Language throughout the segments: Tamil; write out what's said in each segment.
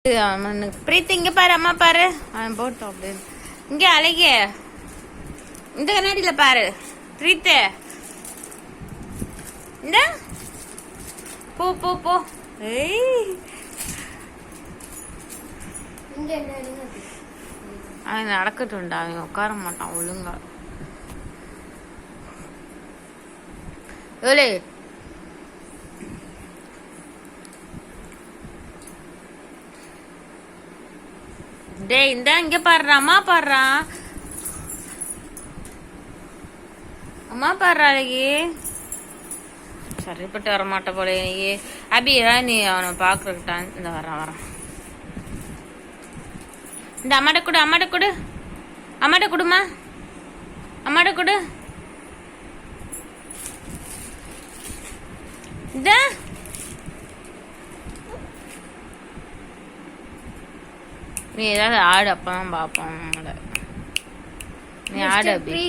பிரீத்தி இங்க பாரு, அம்மா பாரு. அவன் போட்டோம் அப்படின்னு இங்க அழகிய இந்த கண்ணாடியில பாரு பிரீத்து. இந்த போ போ போ. அவன் நடக்கட்டும்டா, அவன் உட்கார மாட்டான் ஒழுங்கா. ஏலே டேய் இந்த இங்க பாடுறா, அம்மா பாடுறா, அம்மா பாடுறா அழகி. சரிப்பட்டு வரமாட்ட போல நீ அபி. நீ அவனை பாக்குறட்டான். இந்த வரான் இந்த அம்மாட்ட கொடு, அம்மாட்ட கொடு, அம்மாட்ட கொடுமா, அம்மாட்ட கொடு. இந்த நீ ஏதாவது ஆடு, அப்பதான் பாப்போம். நீ ஆடு அப்படி.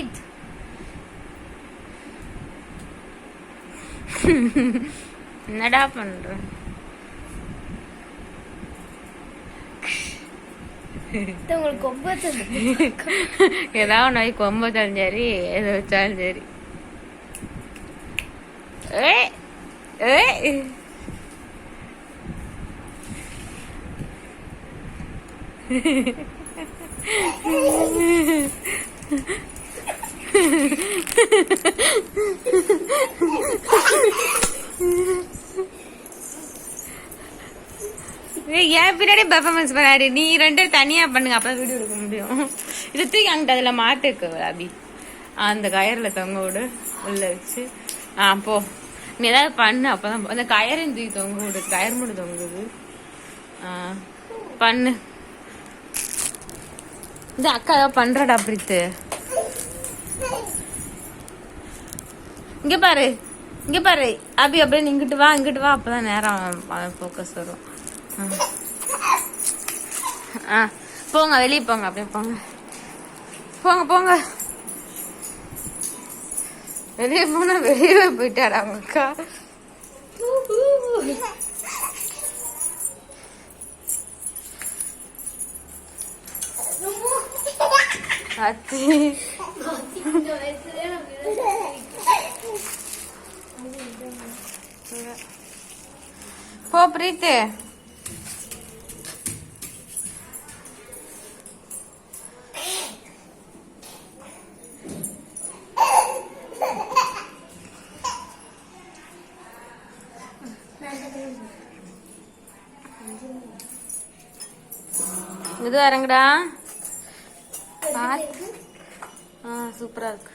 என்னடா பண்ற? ஏதாவது நாய் கொம்ப வச்சாலும் சரி, எதை வச்சாலும் சரி. ஏன் பின்னாடி பெர்ஃபார்மன்ஸ் பண்ணாரு. நீ ரெண்டு தனியா பண்ணுங்க, அப்பதான் வீடியோ எடுக்க முடியும். இது தூக்கி அங்கிட்ட அதுல மாட்டுக்கு அபி, அந்த கயர்ல தொங்க விடு உள்ள வச்சு. போ நீ ஏதாவது பண்ணு, அப்பதான் அந்த கயரையும் தூக்கி தொங்க விடு. கயர் மட்டும் தொங்குது. பண்ணு. இந்த அக்கா ஏதாவது பண்றடா பிரீத்து. இங்க பாரு, இங்க பாரு அபி. அப்படியே இங்கிட்டு வா, இங்கிட்டு வா, அப்பதான் நேரம் போக்கஸ் வரும். போங்க வெளியே போங்க, அப்படியே போங்க, போங்க போங்க. வெளியே போனா வெளியவே போயிட்டாடா அவங்க அக்கா. போ பிரீத்து. இது இறங்குடா. சூப்பரா இருக்கு.